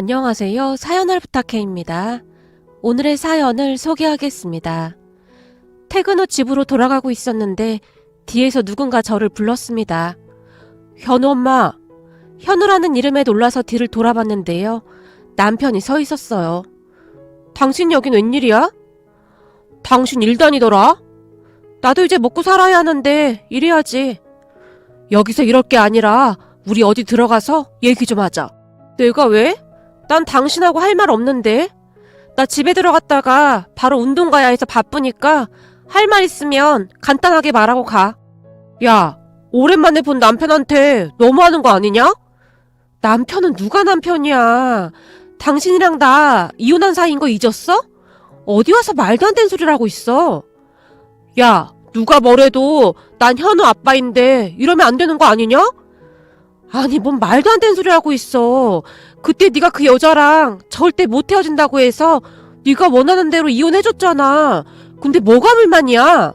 안녕하세요. 사연을 부탁해입니다. 오늘의 사연을 소개하겠습니다. 퇴근 후 집으로 돌아가고 있었는데 뒤에서 누군가 저를 불렀습니다. 현우 엄마. 현우라는 이름에 놀라서 뒤를 돌아봤는데요. 남편이 서 있었어요. 당신 여긴 웬일이야? 당신 일 다니더라? 나도 이제 먹고 살아야 하는데 일해야지. 여기서 이럴 게 아니라 우리 어디 들어가서 얘기 좀 하자. 내가 왜? 난 당신하고 할 말 없는데. 나 집에 들어갔다가 바로 운동 가야 해서 바쁘니까 할 말 있으면 간단하게 말하고 가. 야, 오랜만에 본 남편한테 너무하는 거 아니냐? 남편은 누가 남편이야? 당신이랑 나 이혼한 사이인 거 잊었어? 어디 와서 말도 안 되는 소리를 하고 있어. 야, 누가 뭐래도 난 현우 아빠인데 이러면 안 되는 거 아니냐? 아니, 뭔 말도 안 되는 소리 하고 있어. 그때 네가 그 여자랑 절대 못 헤어진다고 해서 네가 원하는 대로 이혼해줬잖아. 근데 뭐가 불만이야?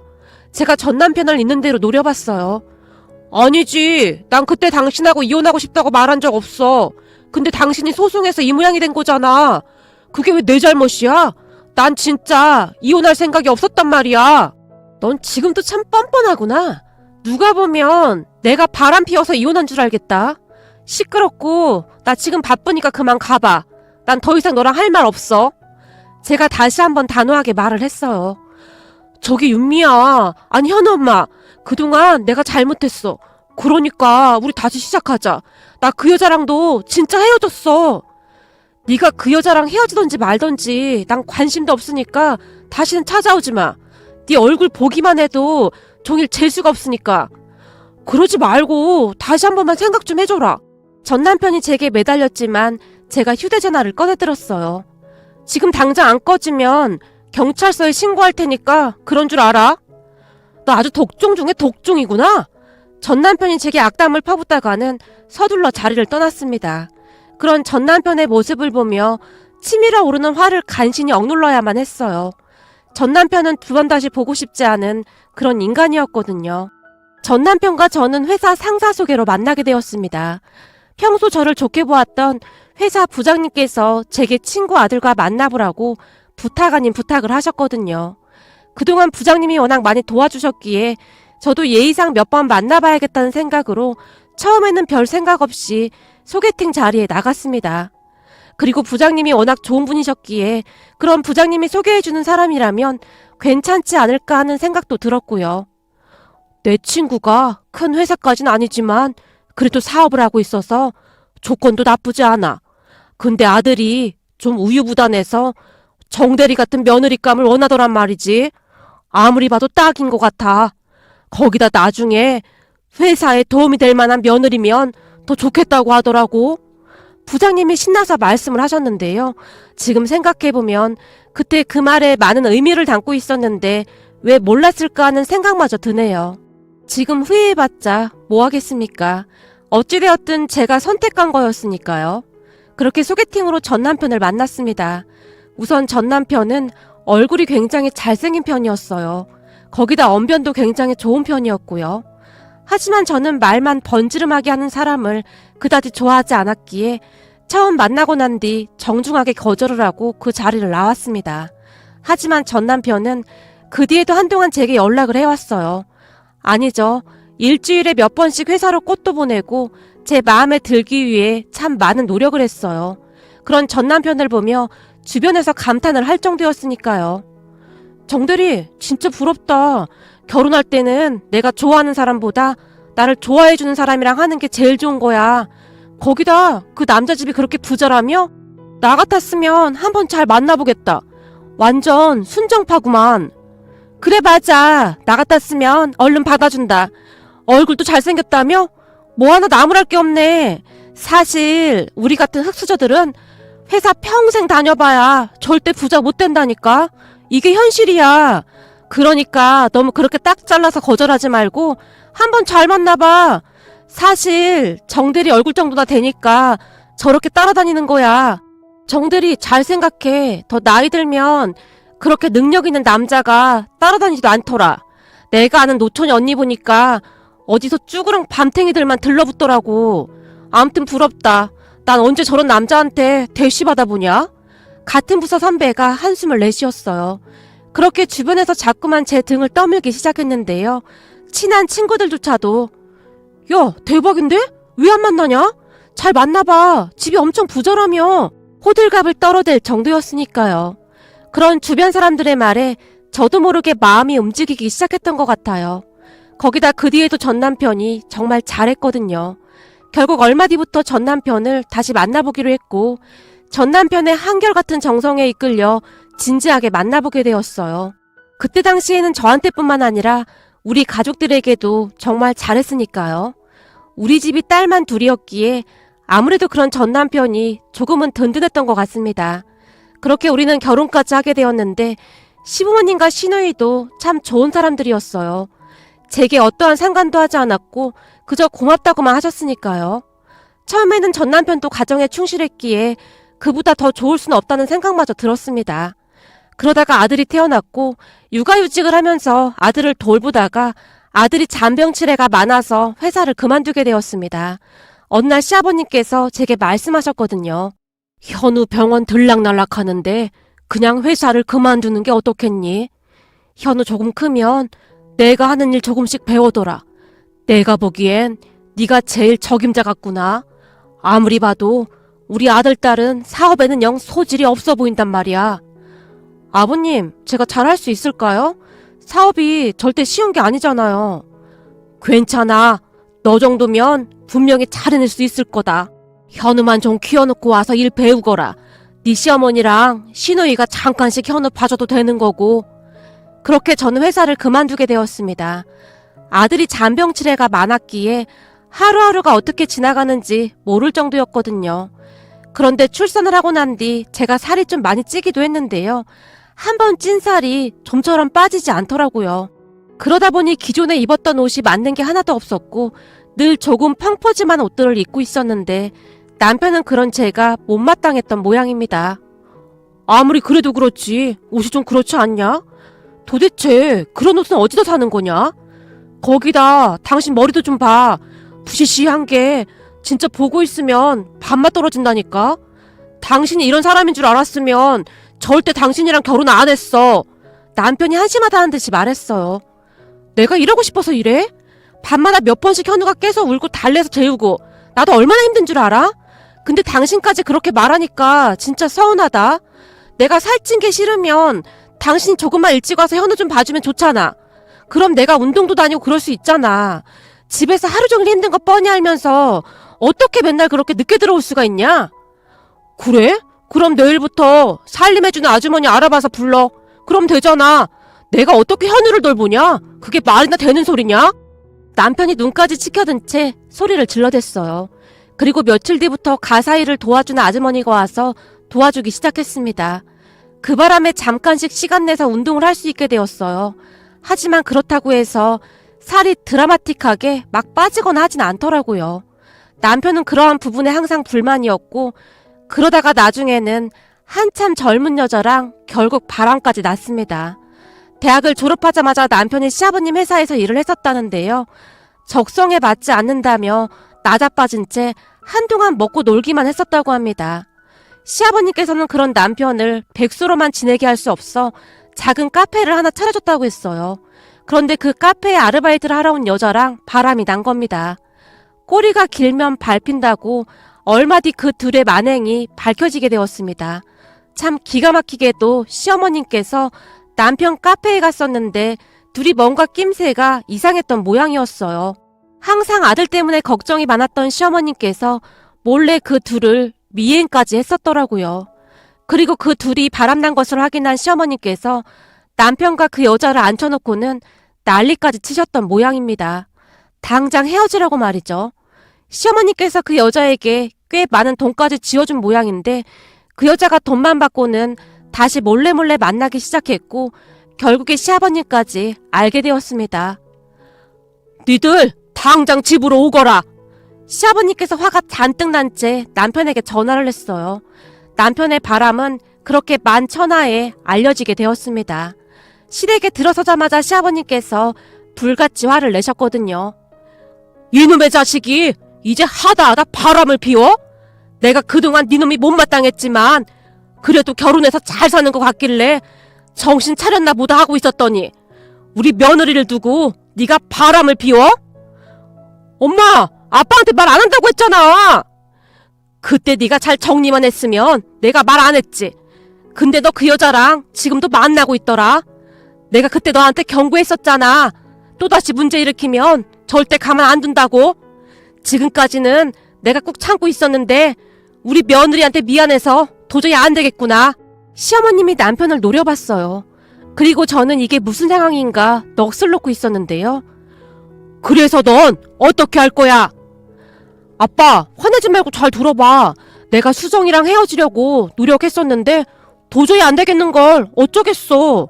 제가 전 남편을 있는 대로 노려봤어요. 아니지. 난 그때 당신하고 이혼하고 싶다고 말한 적 없어. 근데 당신이 소송해서 이 모양이 된 거잖아. 그게 왜 내 잘못이야? 난 진짜 이혼할 생각이 없었단 말이야. 넌 지금도 참 뻔뻔하구나. 누가 보면 내가 바람 피워서 이혼한 줄 알겠다. 시끄럽고 나 지금 바쁘니까 그만 가봐. 난 더 이상 너랑 할 말 없어. 제가 다시 한번 단호하게 말을 했어요. 저기 윤미야. 아니 현우 엄마. 그동안 내가 잘못했어. 그러니까 우리 다시 시작하자. 나 그 여자랑도 진짜 헤어졌어. 네가 그 여자랑 헤어지던지 말던지 난 관심도 없으니까 다시는 찾아오지 마. 네 얼굴 보기만 해도 종일 재수가 없으니까. 그러지 말고 다시 한 번만 생각 좀 해줘라. 전 남편이 제게 매달렸지만 제가 휴대전화를 꺼내들었어요. 지금 당장 안 꺼지면 경찰서에 신고할 테니까 그런 줄 알아? 너 아주 독종 중에 독종이구나. 전 남편이 제게 악담을 퍼붓다가는 서둘러 자리를 떠났습니다. 그런 전 남편의 모습을 보며 치밀어 오르는 화를 간신히 억눌러야만 했어요. 전 남편은 두 번 다시 보고 싶지 않은 그런 인간이었거든요. 전 남편과 저는 회사 상사 소개로 만나게 되었습니다. 평소 저를 좋게 보았던 회사 부장님께서 제게 친구 아들과 만나보라고 부탁 아닌 부탁을 하셨거든요. 그동안 부장님이 워낙 많이 도와주셨기에 저도 예의상 몇 번 만나봐야겠다는 생각으로 처음에는 별 생각 없이 소개팅 자리에 나갔습니다. 그리고 부장님이 워낙 좋은 분이셨기에 그런 부장님이 소개해주는 사람이라면 괜찮지 않을까 하는 생각도 들었고요. 내 친구가 큰 회사까진 아니지만 그래도 사업을 하고 있어서 조건도 나쁘지 않아. 근데 아들이 좀 우유부단해서 정대리 같은 며느리감을 원하더란 말이지. 아무리 봐도 딱인 것 같아. 거기다 나중에 회사에 도움이 될 만한 며느리면 더 좋겠다고 하더라고. 부장님이 신나서 말씀을 하셨는데요. 지금 생각해보면 그때 그 말에 많은 의미를 담고 있었는데 왜 몰랐을까 하는 생각마저 드네요. 지금 후회해봤자 뭐 하겠습니까? 어찌되었든 제가 선택한 거였으니까요. 그렇게 소개팅으로 전 남편을 만났습니다. 우선 전 남편은 얼굴이 굉장히 잘생긴 편이었어요. 거기다 언변도 굉장히 좋은 편이었고요. 하지만 저는 말만 번지름하게 하는 사람을 그다지 좋아하지 않았기에 처음 만나고 난 뒤 정중하게 거절을 하고 그 자리를 나왔습니다. 하지만 전 남편은 그 뒤에도 한동안 제게 연락을 해왔어요. 아니죠. 일주일에 몇 번씩 회사로 꽃도 보내고 제 마음에 들기 위해 참 많은 노력을 했어요. 그런 전 남편을 보며 주변에서 감탄을 할 정도였으니까요. 정대리, 진짜 부럽다. 결혼할 때는 내가 좋아하는 사람보다 나를 좋아해주는 사람이랑 하는 게 제일 좋은 거야. 거기다 그 남자 집이 그렇게 부자라며? 나 같았으면 한번 잘 만나보겠다. 완전 순정파구만. 그래 맞아. 나 같았으면 얼른 받아준다. 얼굴도 잘생겼다며? 뭐 하나 나무랄 게 없네. 사실 우리 같은 흑수저들은 회사 평생 다녀봐야 절대 부자 못 된다니까. 이게 현실이야. 그러니까 너무 그렇게 딱 잘라서 거절하지 말고 한번 잘 만나봐. 사실 정대리 얼굴 정도나 되니까 저렇게 따라다니는 거야. 정대리 잘 생각해. 더 나이 들면 그렇게 능력 있는 남자가 따라다니지도 않더라. 내가 아는 노천이 언니 보니까 어디서 쭈그렁 밤탱이들만 들러붙더라고. 아무튼 부럽다. 난 언제 저런 남자한테 대시 받아보냐? 같은 부서 선배가 한숨을 내쉬었어요. 그렇게 주변에서 자꾸만 제 등을 떠밀기 시작했는데요. 친한 친구들조차도 야, 대박인데? 왜 안 만나냐? 잘 만나봐. 집이 엄청 부자라며. 호들갑을 떨어댈 정도였으니까요. 그런 주변 사람들의 말에 저도 모르게 마음이 움직이기 시작했던 것 같아요. 거기다 그 뒤에도 전 남편이 정말 잘했거든요. 결국 얼마 뒤부터 전 남편을 다시 만나보기로 했고 전 남편의 한결같은 정성에 이끌려 진지하게 만나보게 되었어요. 그때 당시에는 저한테뿐만 아니라 우리 가족들에게도 정말 잘했으니까요. 우리 집이 딸만 둘이었기에 아무래도 그런 전 남편이 조금은 든든했던 것 같습니다. 그렇게 우리는 결혼까지 하게 되었는데 시부모님과 시누이도 참 좋은 사람들이었어요. 제게 어떠한 상관도 하지 않았고 그저 고맙다고만 하셨으니까요. 처음에는 전 남편도 가정에 충실했기에 그보다 더 좋을 수는 없다는 생각마저 들었습니다. 그러다가 아들이 태어났고 육아휴직을 하면서 아들을 돌보다가 아들이 잔병치레가 많아서 회사를 그만두게 되었습니다. 어느 날 시아버님께서 제게 말씀하셨거든요. 현우 병원 들락날락 하는데 그냥 회사를 그만두는 게 어떻겠니? 현우 조금 크면 내가 하는 일 조금씩 배워둬라. 내가 보기엔 네가 제일 적임자 같구나. 아무리 봐도 우리 아들, 딸은 사업에는 영 소질이 없어 보인단 말이야. 아버님, 제가 잘할 수 있을까요? 사업이 절대 쉬운 게 아니잖아요. 괜찮아. 너 정도면 분명히 잘해낼 수 있을 거다. 현우만 좀 키워놓고 와서 일 배우거라. 네 시어머니랑 시누이가 잠깐씩 현우 봐줘도 되는 거고. 그렇게 저는 회사를 그만두게 되었습니다. 아들이 잔병치레가 많았기에 하루하루가 어떻게 지나가는지 모를 정도였거든요. 그런데 출산을 하고 난 뒤 제가 살이 좀 많이 찌기도 했는데요. 한 번 찐 살이 좀처럼 빠지지 않더라고요. 그러다 보니 기존에 입었던 옷이 맞는 게 하나도 없었고 늘 조금 펑퍼짐한 옷들을 입고 있었는데 남편은 그런 제가 못마땅했던 모양입니다. 아무리 그래도 그렇지 옷이 좀 그렇지 않냐? 도대체 그런 옷은 어디서 사는 거냐? 거기다 당신 머리도 좀 봐. 부시시한 게 진짜 보고 있으면 밥맛 떨어진다니까? 당신이 이런 사람인 줄 알았으면 절대 당신이랑 결혼 안 했어. 남편이 한심하다는 듯이 말했어요. 내가 이러고 싶어서 이래? 밤마다 몇 번씩 현우가 깨서 울고 달래서 재우고 나도 얼마나 힘든 줄 알아? 근데 당신까지 그렇게 말하니까 진짜 서운하다. 내가 살찐 게 싫으면 당신이 조금만 일찍 와서 현우 좀 봐주면 좋잖아. 그럼 내가 운동도 다니고 그럴 수 있잖아. 집에서 하루 종일 힘든 거 뻔히 알면서 어떻게 맨날 그렇게 늦게 들어올 수가 있냐? 그래? 그럼 내일부터 살림해주는 아주머니 알아봐서 불러. 그럼 되잖아. 내가 어떻게 현우를 돌보냐? 그게 말이나 되는 소리냐? 남편이 눈까지 치켜든 채 소리를 질러댔어요. 그리고 며칠 뒤부터 가사일을 도와주는 아주머니가 와서 도와주기 시작했습니다. 그 바람에 잠깐씩 시간 내서 운동을 할 수 있게 되었어요. 하지만 그렇다고 해서 살이 드라마틱하게 막 빠지거나 하진 않더라고요. 남편은 그러한 부분에 항상 불만이었고 그러다가 나중에는 한참 젊은 여자랑 결국 바람까지 났습니다. 대학을 졸업하자마자 남편이 시아버님 회사에서 일을 했었다는데요. 적성에 맞지 않는다며 나자빠진 채 한동안 먹고 놀기만 했었다고 합니다. 시아버님께서는 그런 남편을 백수로만 지내게 할 수 없어 작은 카페를 하나 차려줬다고 했어요. 그런데 그 카페에 아르바이트를 하러 온 여자랑 바람이 난 겁니다. 꼬리가 길면 밟힌다고 얼마 뒤 그 둘의 만행이 밝혀지게 되었습니다. 참 기가 막히게도 시어머님께서 남편 카페에 갔었는데 둘이 뭔가 낌새가 이상했던 모양이었어요. 항상 아들 때문에 걱정이 많았던 시어머님께서 몰래 그 둘을 미행까지 했었더라고요. 그리고 그 둘이 바람난 것을 확인한 시어머님께서 남편과 그 여자를 앉혀놓고는 난리까지 치셨던 모양입니다. 당장 헤어지라고 말이죠. 시어머니께서 그 여자에게 꽤 많은 돈까지 쥐어준 모양인데 그 여자가 돈만 받고는 다시 몰래 만나기 시작했고 결국에 시아버님까지 알게 되었습니다. 니들 당장 집으로 오거라. 시아버님께서 화가 잔뜩 난 채 남편에게 전화를 했어요. 남편의 바람은 그렇게 만천하에 알려지게 되었습니다. 시댁에 들어서자마자 시아버님께서 불같이 화를 내셨거든요. 이놈의 자식이 이제 하다 바람을 피워? 내가 그동안 네 놈이 못마땅했지만 그래도 결혼해서 잘 사는 것 같길래 정신 차렸나 보다 하고 있었더니 우리 며느리를 두고 네가 바람을 피워? 엄마, 아빠한테 말 안 한다고 했잖아. 그때 네가 잘 정리만 했으면 내가 말 안 했지. 근데 너 그 여자랑 지금도 만나고 있더라. 내가 그때 너한테 경고했었잖아. 또다시 문제 일으키면 절대 가만 안 둔다고. 지금까지는 내가 꾹 참고 있었는데 우리 며느리한테 미안해서 도저히 안 되겠구나. 시어머님이 남편을 노려봤어요. 그리고 저는 이게 무슨 상황인가 넋을 놓고 있었는데요. 그래서 넌 어떻게 할 거야? 아빠, 화내지 말고 잘 들어봐. 내가 수정이랑 헤어지려고 노력했었는데 도저히 안 되겠는걸. 어쩌겠어.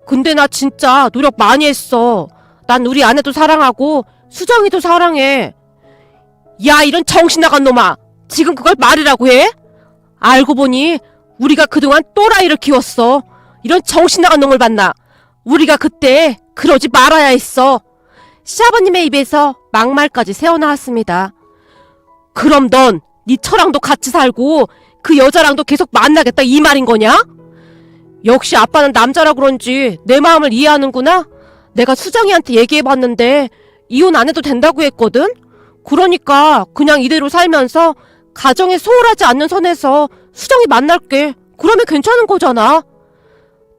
근데 나 진짜 노력 많이 했어. 난 우리 아내도 사랑하고 수정이도 사랑해. 야, 이런 정신 나간 놈아. 지금 그걸 말이라고 해? 알고 보니 우리가 그동안 또라이를 키웠어. 이런 정신 나간 놈을 봤나. 우리가 그때 그러지 말아야 했어. 시아버님의 입에서 막말까지 새어나왔습니다. 그럼 넌 네 처랑도 같이 살고 그 여자랑도 계속 만나겠다 이 말인 거냐? 역시 아빠는 남자라 그런지 내 마음을 이해하는구나. 내가 수정이한테 얘기해봤는데 이혼 안 해도 된다고 했거든. 그러니까 그냥 이대로 살면서 가정에 소홀하지 않는 선에서 수정이 만날게. 그러면 괜찮은 거잖아.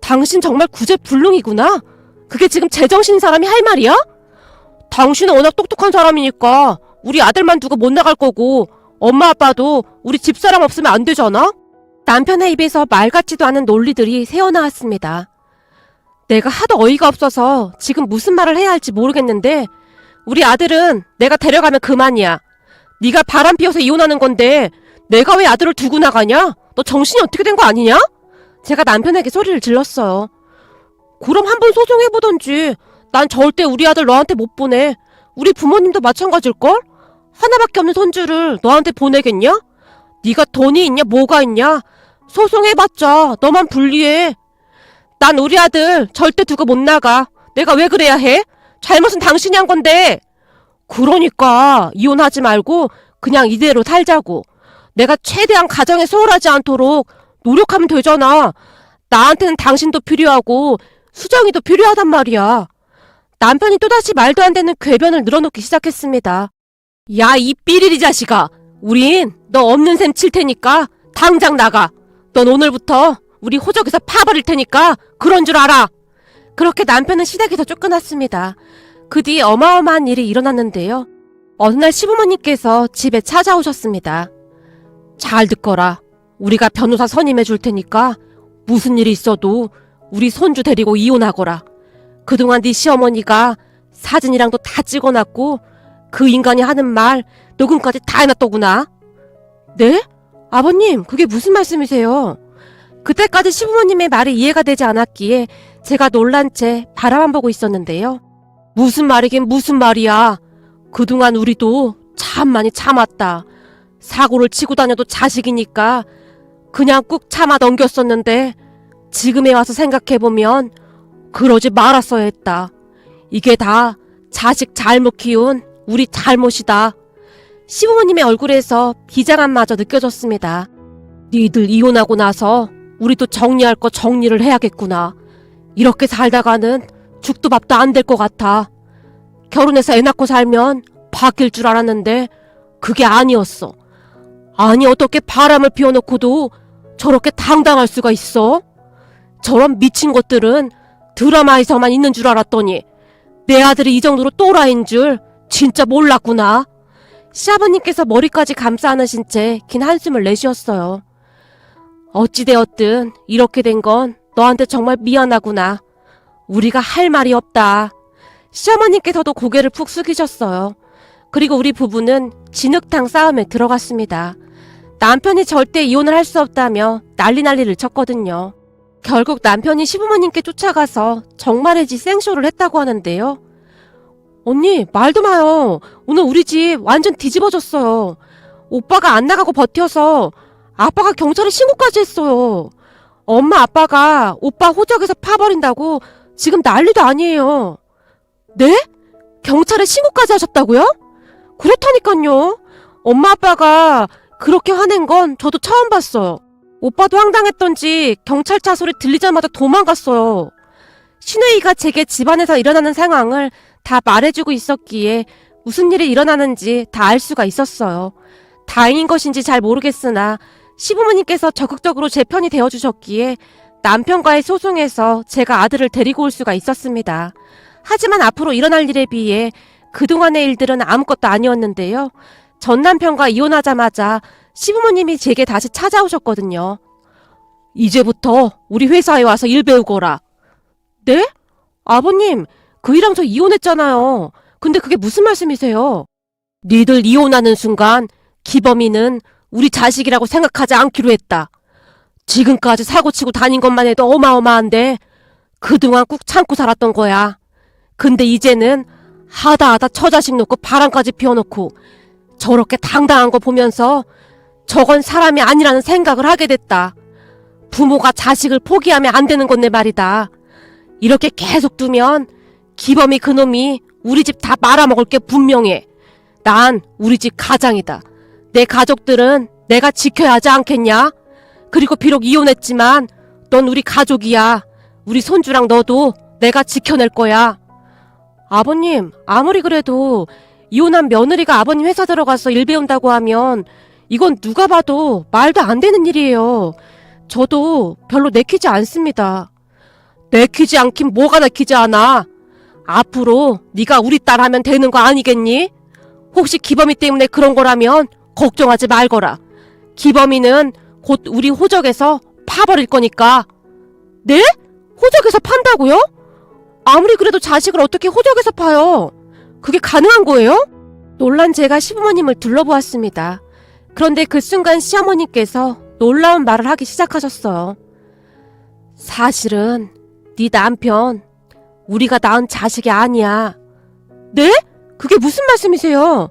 당신 정말 구제불능이구나. 그게 지금 제정신인 사람이 할 말이야? 당신은 워낙 똑똑한 사람이니까 우리 아들만 두고 못 나갈 거고 엄마 아빠도 우리 집사람 없으면 안 되잖아? 남편의 입에서 말 같지도 않은 논리들이 새어나왔습니다. 내가 하도 어이가 없어서 지금 무슨 말을 해야 할지 모르겠는데 우리 아들은 내가 데려가면 그만이야. 네가 바람 피워서 이혼하는 건데 내가 왜 아들을 두고 나가냐? 너 정신이 어떻게 된 거 아니냐? 제가 남편에게 소리를 질렀어요. 그럼 한번 소송해보던지. 난 절대 우리 아들 너한테 못 보내. 우리 부모님도 마찬가지일걸? 하나밖에 없는 손주를 너한테 보내겠냐? 네가 돈이 있냐 뭐가 있냐? 소송해봤자 너만 불리해. 난 우리 아들 절대 두고 못 나가. 내가 왜 그래야 해? 잘못은 당신이 한 건데. 그러니까 이혼하지 말고 그냥 이대로 살자고. 내가 최대한 가정에 소홀하지 않도록 노력하면 되잖아. 나한테는 당신도 필요하고 수정이도 필요하단 말이야. 남편이 또다시 말도 안 되는 궤변을 늘어놓기 시작했습니다. 야, 이 삐리리 자식아. 우린 너 없는 셈 칠 테니까 당장 나가. 넌 오늘부터 우리 호적에서 파버릴 테니까 그런 줄 알아. 그렇게 남편은 시댁에서 쫓겨났습니다. 그 뒤에 어마어마한 일이 일어났는데요. 어느 날 시부모님께서 집에 찾아오셨습니다. 잘 듣거라. 우리가 변호사 선임해 줄 테니까 무슨 일이 있어도 우리 손주 데리고 이혼하거라. 그동안 네 시어머니가 사진이랑도 다 찍어놨고 그 인간이 하는 말 녹음까지 다 해놨더구나. 네? 아버님, 그게 무슨 말씀이세요? 그때까지 시부모님의 말이 이해가 되지 않았기에 제가 놀란 채 바라만 보고 있었는데요. 무슨 말이긴 무슨 말이야. 그동안 우리도 참 많이 참았다. 사고를 치고 다녀도 자식이니까 그냥 꾹 참아 넘겼었는데 지금에 와서 생각해보면 그러지 말았어야 했다. 이게 다 자식 잘못 키운 우리 잘못이다. 시부모님의 얼굴에서 비장함마저 느껴졌습니다. 니들 이혼하고 나서 우리도 정리할 거 정리를 해야겠구나. 이렇게 살다가는 죽도 밥도 안 될 것 같아. 결혼해서 애 낳고 살면 바뀔 줄 알았는데 그게 아니었어. 아니, 어떻게 바람을 피워놓고도 저렇게 당당할 수가 있어? 저런 미친 것들은 드라마에서만 있는 줄 알았더니 내 아들이 이 정도로 또라이인 줄 진짜 몰랐구나. 시아버님께서 머리까지 감싸 안으신 채 긴 한숨을 내쉬었어요. 어찌되었든 이렇게 된 건 너한테 정말 미안하구나. 우리가 할 말이 없다. 시어머님께서도 고개를 푹 숙이셨어요. 그리고 우리 부부는 진흙탕 싸움에 들어갔습니다. 남편이 절대 이혼을 할 수 없다며 난리를 쳤거든요. 결국 남편이 시부모님께 쫓아가서 정말이지 생쇼를 했다고 하는데요. 언니, 말도 마요. 오늘 우리 집 완전 뒤집어졌어요. 오빠가 안 나가고 버텨서 아빠가 경찰에 신고까지 했어요. 엄마 아빠가 오빠 호적에서 파버린다고 지금 난리도 아니에요. 네? 경찰에 신고까지 하셨다고요? 그렇다니까요. 엄마 아빠가 그렇게 화낸 건 저도 처음 봤어요. 오빠도 황당했던지 경찰차 소리 들리자마자 도망갔어요. 신우이가 제게 집안에서 일어나는 상황을 다 말해주고 있었기에 무슨 일이 일어나는지 다 알 수가 있었어요. 다행인 것인지 잘 모르겠으나 시부모님께서 적극적으로 제 편이 되어주셨기에 남편과의 소송에서 제가 아들을 데리고 올 수가 있었습니다. 하지만 앞으로 일어날 일에 비해 그동안의 일들은 아무것도 아니었는데요. 전 남편과 이혼하자마자 시부모님이 제게 다시 찾아오셨거든요. 이제부터 우리 회사에 와서 일 배우거라. 네? 아버님, 그 일랑 저 이혼했잖아요. 근데 그게 무슨 말씀이세요? 니들 이혼하는 순간 기범이는 우리 자식이라고 생각하지 않기로 했다. 지금까지 사고치고 다닌 것만 해도 어마어마한데 그동안 꾹 참고 살았던 거야. 근데 이제는 하다 처자식 놓고 바람까지 피워놓고 저렇게 당당한 거 보면서 저건 사람이 아니라는 생각을 하게 됐다. 부모가 자식을 포기하면 안 되는 건데 말이다. 이렇게 계속 두면 기범이 그놈이 우리 집 다 말아먹을 게 분명해. 난 우리 집 가장이다. 내 가족들은 내가 지켜야 하지 않겠냐? 그리고 비록 이혼했지만 넌 우리 가족이야. 우리 손주랑 너도 내가 지켜낼 거야. 아버님, 아무리 그래도 이혼한 며느리가 아버님 회사 들어가서 일 배운다고 하면 이건 누가 봐도 말도 안 되는 일이에요. 저도 별로 내키지 않습니다. 내키지 않긴 뭐가 내키지 않아. 앞으로 네가 우리 딸 하면 되는 거 아니겠니? 혹시 기범이 때문에 그런 거라면 걱정하지 말거라. 기범이는 곧 우리 호적에서 파버릴 거니까. 네? 호적에서 판다고요? 아무리 그래도 자식을 어떻게 호적에서 파요? 그게 가능한 거예요? 놀란 제가 시부모님을 둘러보았습니다. 그런데 그 순간 시어머님께서 놀라운 말을 하기 시작하셨어요. 사실은 네 남편 우리가 낳은 자식이 아니야. 네? 그게 무슨 말씀이세요?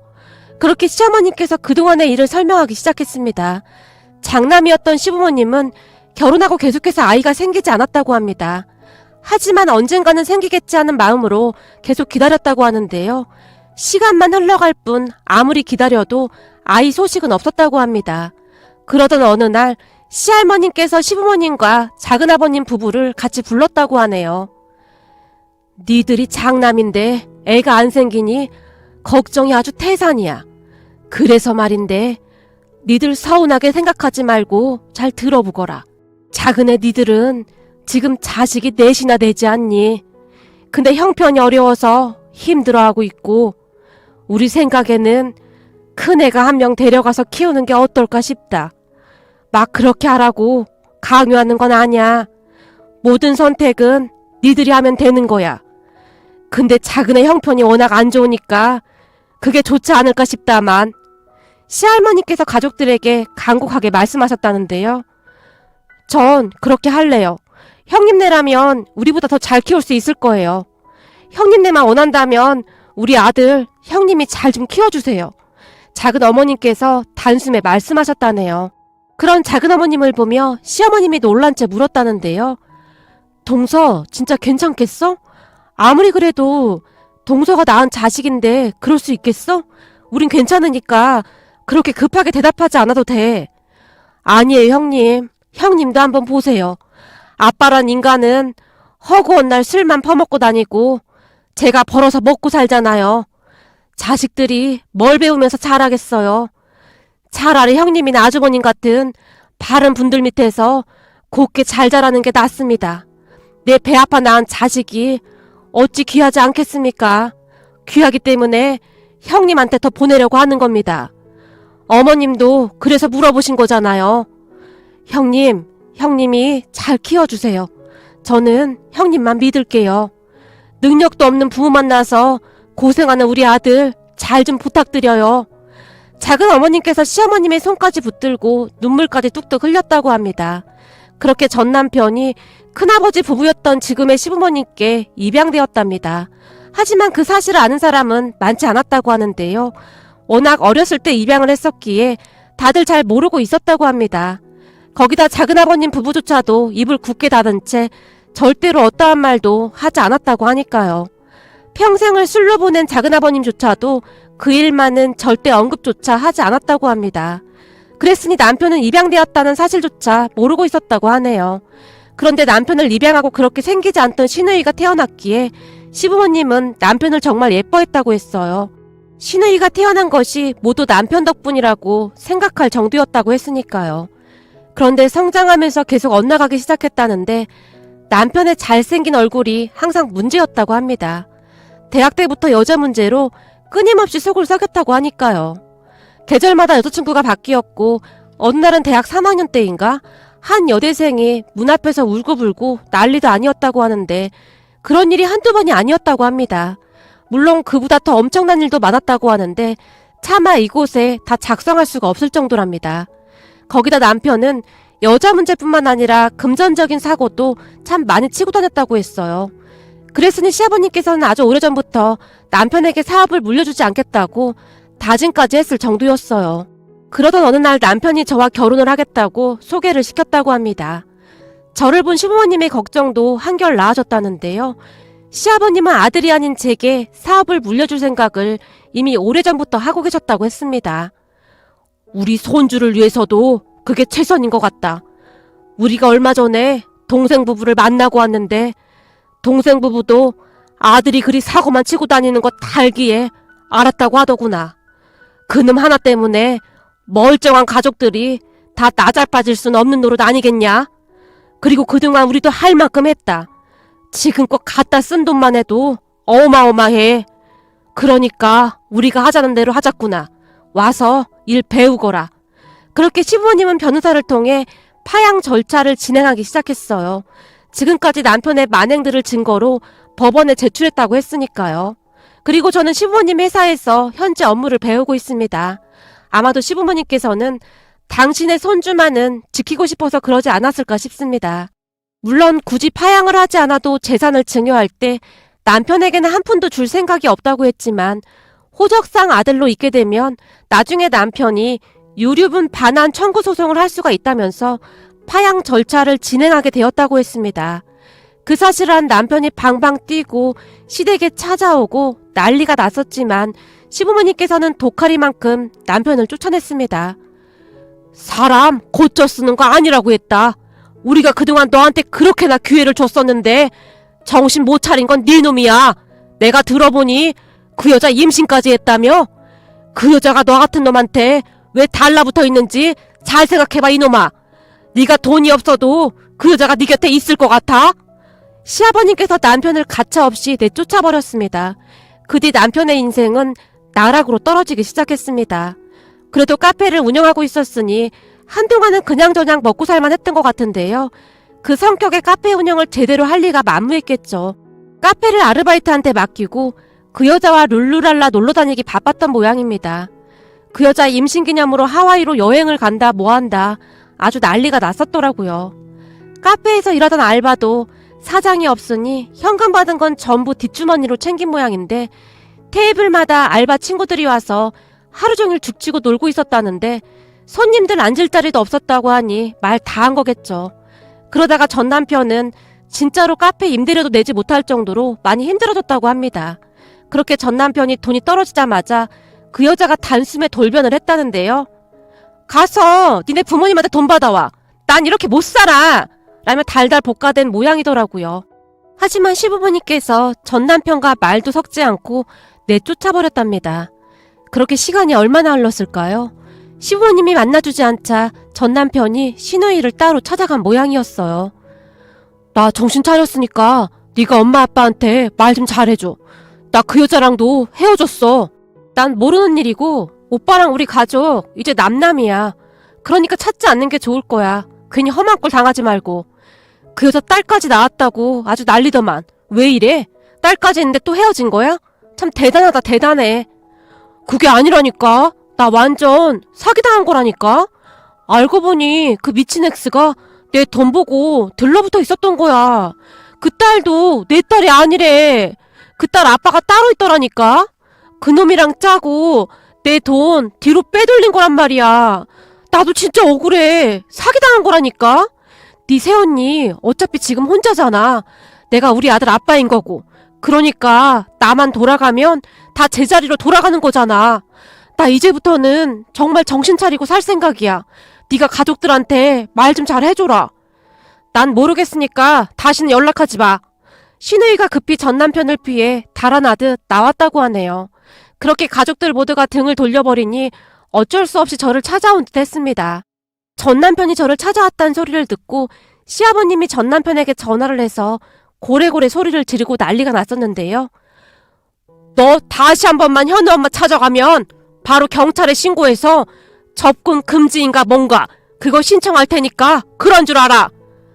그렇게 시어머님께서 그동안의 일을 설명하기 시작했습니다. 장남이었던 시부모님은 결혼하고 계속해서 아이가 생기지 않았다고 합니다. 하지만 언젠가는 생기겠지 하는 마음으로 계속 기다렸다고 하는데요. 시간만 흘러갈 뿐 아무리 기다려도 아이 소식은 없었다고 합니다. 그러던 어느 날 시할머님께서 시부모님과 작은아버님 부부를 같이 불렀다고 하네요. 니들이 장남인데 애가 안 생기니 걱정이 아주 태산이야. 그래서 말인데 니들 서운하게 생각하지 말고 잘 들어보거라. 작은애 니들은 지금 자식이 넷이나 되지 않니? 근데 형편이 어려워서 힘들어하고 있고 우리 생각에는 큰애가 한 명 데려가서 키우는 게 어떨까 싶다. 막 그렇게 하라고 강요하는 건 아니야. 모든 선택은 니들이 하면 되는 거야. 근데 작은애 형편이 워낙 안 좋으니까 그게 좋지 않을까 싶다만. 시할머니께서 가족들에게 간곡하게 말씀하셨다는데요. 전 그렇게 할래요. 형님네라면 우리보다 더 잘 키울 수 있을 거예요. 형님네만 원한다면 우리 아들 형님이 잘 좀 키워주세요. 작은 어머님께서 단숨에 말씀하셨다네요. 그런 작은 어머님을 보며 시어머님이 놀란 채 물었다는데요. 동서 진짜 괜찮겠어? 아무리 그래도 동서가 낳은 자식인데 그럴 수 있겠어? 우린 괜찮으니까 그렇게 급하게 대답하지 않아도 돼. 아니에요, 형님. 형님도 한번 보세요. 아빠란 인간은 허구한 날 술만 퍼먹고 다니고 제가 벌어서 먹고 살잖아요. 자식들이 뭘 배우면서 자라겠어요. 차라리 형님이나 아주버님 같은 바른 분들 밑에서 곱게 잘 자라는 게 낫습니다. 내 배 아파 낳은 자식이 어찌 귀하지 않겠습니까? 귀하기 때문에 형님한테 더 보내려고 하는 겁니다. 어머님도 그래서 물어보신 거잖아요. 형님, 형님이 잘 키워주세요. 저는 형님만 믿을게요. 능력도 없는 부모 만나서 고생하는 우리 아들 잘 좀 부탁드려요. 작은 어머님께서 시어머님의 손까지 붙들고 눈물까지 뚝뚝 흘렸다고 합니다. 그렇게 전 남편이 큰아버지 부부였던 지금의 시부모님께 입양되었답니다. 하지만 그 사실을 아는 사람은 많지 않았다고 하는데요. 워낙 어렸을 때 입양을 했었기에 다들 잘 모르고 있었다고 합니다. 거기다 작은아버님 부부조차도 입을 굳게 닫은 채 절대로 어떠한 말도 하지 않았다고 하니까요. 평생을 술로 보낸 작은아버님조차도 그 일만은 절대 언급조차 하지 않았다고 합니다. 그랬으니 남편은 입양되었다는 사실조차 모르고 있었다고 하네요. 그런데 남편을 입양하고 그렇게 생기지 않던 시누이가 태어났기에 시부모님은 남편을 정말 예뻐했다고 했어요. 시누이가 태어난 것이 모두 남편 덕분이라고 생각할 정도였다고 했으니까요. 그런데 성장하면서 계속 엇나가기 시작했다는데 남편의 잘생긴 얼굴이 항상 문제였다고 합니다. 대학 때부터 여자 문제로 끊임없이 속을 썩였다고 하니까요. 계절마다 여자친구가 바뀌었고 어느 날은 대학 3학년 때인가 한 여대생이 문 앞에서 울고불고 난리도 아니었다고 하는데 그런 일이 한두 번이 아니었다고 합니다. 물론 그보다 더 엄청난 일도 많았다고 하는데 차마 이곳에 다 작성할 수가 없을 정도랍니다. 거기다 남편은 여자 문제뿐만 아니라 금전적인 사고도 참 많이 치고 다녔다고 했어요. 그랬으니 시아버님께서는 아주 오래전부터 남편에게 사업을 물려주지 않겠다고 다짐까지 했을 정도였어요. 그러던 어느 날 남편이 저와 결혼을 하겠다고 소개를 시켰다고 합니다. 저를 본 시부모님의 걱정도 한결 나아졌다는데요. 시아버님은 아들이 아닌 제게 사업을 물려줄 생각을 이미 오래전부터 하고 계셨다고 했습니다. 우리 손주를 위해서도 그게 최선인 것 같다. 우리가 얼마 전에 동생 부부를 만나고 왔는데 동생 부부도 아들이 그리 사고만 치고 다니는 거 다 알기에 알았다고 하더구나. 그놈 하나 때문에 멀쩡한 가족들이 다 나잘빠질 순 없는 노릇 아니겠냐? 그리고 그동안 우리도 할 만큼 했다. 지금껏 갖다 쓴 돈만 해도 어마어마해. 그러니까 우리가 하자는 대로 하자꾸나. 와서 일 배우거라. 그렇게 시부모님은 변호사를 통해 파양 절차를 진행하기 시작했어요. 지금까지 남편의 만행들을 증거로 법원에 제출했다고 했으니까요. 그리고 저는 시부모님 회사에서 현재 업무를 배우고 있습니다. 아마도 시부모님께서는 당신의 손주만은 지키고 싶어서 그러지 않았을까 싶습니다. 물론 굳이 파양을 하지 않아도 재산을 증여할 때 남편에게는 한 푼도 줄 생각이 없다고 했지만 호적상 아들로 있게 되면 나중에 남편이 유류분 반환 청구 소송을 할 수가 있다면서 파양 절차를 진행하게 되었다고 했습니다. 그 사실을 한 남편이 방방 뛰고 시댁에 찾아오고 난리가 났었지만 시부모님께서는 독하리만큼 남편을 쫓아냈습니다. 사람 고쳐 쓰는 거 아니라고 했다. 우리가 그동안 너한테 그렇게나 기회를 줬었는데 정신 못 차린 건 네 놈이야. 내가 들어보니 그 여자 임신까지 했다며? 그 여자가 너 같은 놈한테 왜 달라붙어 있는지 잘 생각해봐 이놈아. 네가 돈이 없어도 그 여자가 네 곁에 있을 것 같아? 시아버님께서 남편을 가차없이 내쫓아버렸습니다. 그 뒤 남편의 인생은 나락으로 떨어지기 시작했습니다. 그래도 카페를 운영하고 있었으니 한동안은 그냥저냥 먹고 살만 했던 것 같은데요. 그 성격의 카페 운영을 제대로 할 리가 만무했겠죠. 카페를 아르바이트한테 맡기고 그 여자와 룰루랄라 놀러다니기 바빴던 모양입니다. 그 여자 임신기념으로 하와이로 여행을 간다 뭐한다 아주 난리가 났었더라고요. 카페에서 일하던 알바도 사장이 없으니 현금 받은 건 전부 뒷주머니로 챙긴 모양인데 테이블마다 알바 친구들이 와서 하루 종일 죽치고 놀고 있었다는데 손님들 앉을 자리도 없었다고 하니 말 다 한 거겠죠. 그러다가 전 남편은 진짜로 카페 임대료도 내지 못할 정도로 많이 힘들어졌다고 합니다. 그렇게 전 남편이 돈이 떨어지자마자 그 여자가 단숨에 돌변을 했다는데요. 가서 니네 부모님한테 돈 받아와. 난 이렇게 못 살아. 라며 달달 볶아댄 모양이더라고요. 하지만 시부모님께서 전 남편과 말도 섞지 않고 내쫓아버렸답니다. 그렇게 시간이 얼마나 흘렀을까요? 시부모님이 만나주지 않자 전 남편이 시누이를 따로 찾아간 모양이었어요. 나 정신 차렸으니까 네가 엄마 아빠한테 말 좀 잘해줘. 나 그 여자랑도 헤어졌어. 난 모르는 일이고 오빠랑 우리 가족 이제 남남이야. 그러니까 찾지 않는 게 좋을 거야. 괜히 험한 꼴 당하지 말고. 그 여자 딸까지 낳았다고 아주 난리더만. 왜 이래? 딸까지 했는데 또 헤어진 거야? 참 대단하다 대단해. 그게 아니라니까. 나 완전 사기당한 거라니까. 알고 보니 그 미친 엑스가 내 돈 보고 들러붙어 있었던 거야. 그 딸도 내 딸이 아니래. 그 딸 아빠가 따로 있더라니까. 그놈이랑 짜고 내 돈 뒤로 빼돌린 거란 말이야. 나도 진짜 억울해. 사기당한 거라니까. 네 새언니 어차피 지금 혼자잖아. 내가 우리 아들 아빠인 거고. 그러니까 나만 돌아가면 다 제자리로 돌아가는 거잖아. 나 이제부터는 정말 정신 차리고 살 생각이야. 네가 가족들한테 말 좀 잘 해줘라. 난 모르겠으니까 다시는 연락하지 마. 신우이가 급히 전 남편을 피해 달아나듯 나왔다고 하네요. 그렇게 가족들 모두가 등을 돌려버리니 어쩔 수 없이 저를 찾아온 듯 했습니다. 전 남편이 저를 찾아왔다는 소리를 듣고 시아버님이 전 남편에게 전화를 해서 고래고래 소리를 지르고 난리가 났었는데요. 너 다시 한 번만 현우 엄마 찾아가면 바로 경찰에 신고해서 접근 금지인가 뭔가 그거 신청할 테니까 그런 줄 알아!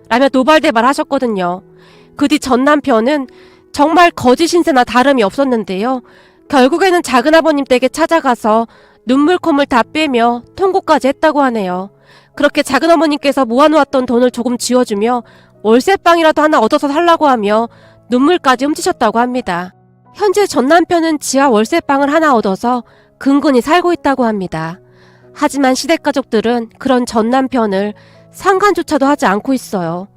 라며 노발대발 하셨거든요. 그 뒤 전 남편은 정말 거짓 신세나 다름이 없었는데요. 결국에는 작은아버님 댁에 찾아가서 눈물콧물 다 빼며 통고까지 했다고 하네요. 그렇게 작은어머님께서 모아놓았던 돈을 조금 쥐어주며 월세방이라도 하나 얻어서 살라고 하며 눈물까지 훔치셨다고 합니다. 현재 전 남편은 지하 월세방을 하나 얻어서 근근히 살고 있다고 합니다. 하지만 시댁가족들은 그런 전 남편을 상관조차도 하지 않고 있어요.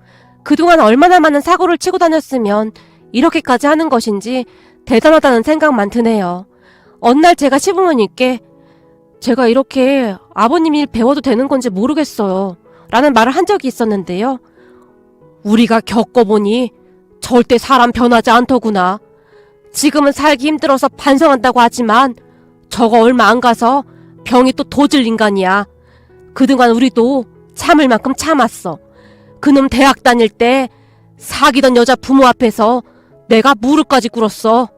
그동안 얼마나 많은 사고를 치고 다녔으면 이렇게까지 하는 것인지 대단하다는 생각만 드네요. 어느 날 제가 시부모님께 제가 이렇게 아버님 일 배워도 되는 건지 모르겠어요. 라는 말을 한 적이 있었는데요. 우리가 겪어보니 절대 사람 변하지 않더구나. 지금은 살기 힘들어서 반성한다고 하지만 저거 얼마 안 가서 병이 또 도질 인간이야. 그동안 우리도 참을 만큼 참았어. 그놈 대학 다닐 때 사귀던 여자 부모 앞에서 내가 무릎까지 꿇었어.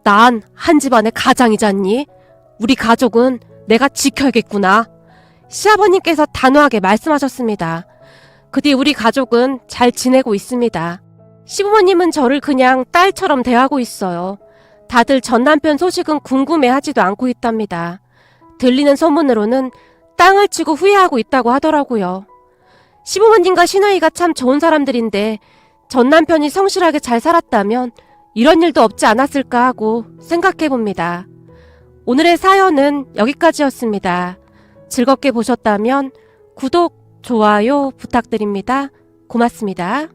난 한 집안의 가장이잖니. 우리 가족은 내가 지켜야겠구나. 시아버님께서 단호하게 말씀하셨습니다. 그 뒤 우리 가족은 잘 지내고 있습니다. 시부모님은 저를 그냥 딸처럼 대하고 있어요. 다들 전 남편 소식은 궁금해하지도 않고 있답니다. 들리는 소문으로는 땅을 치고 후회하고 있다고 하더라고요. 시부모님과 시누이가 참 좋은 사람들인데 전 남편이 성실하게 잘 살았다면 이런 일도 없지 않았을까 하고 생각해봅니다. 오늘의 사연은 여기까지였습니다. 즐겁게 보셨다면 구독, 좋아요 부탁드립니다. 고맙습니다.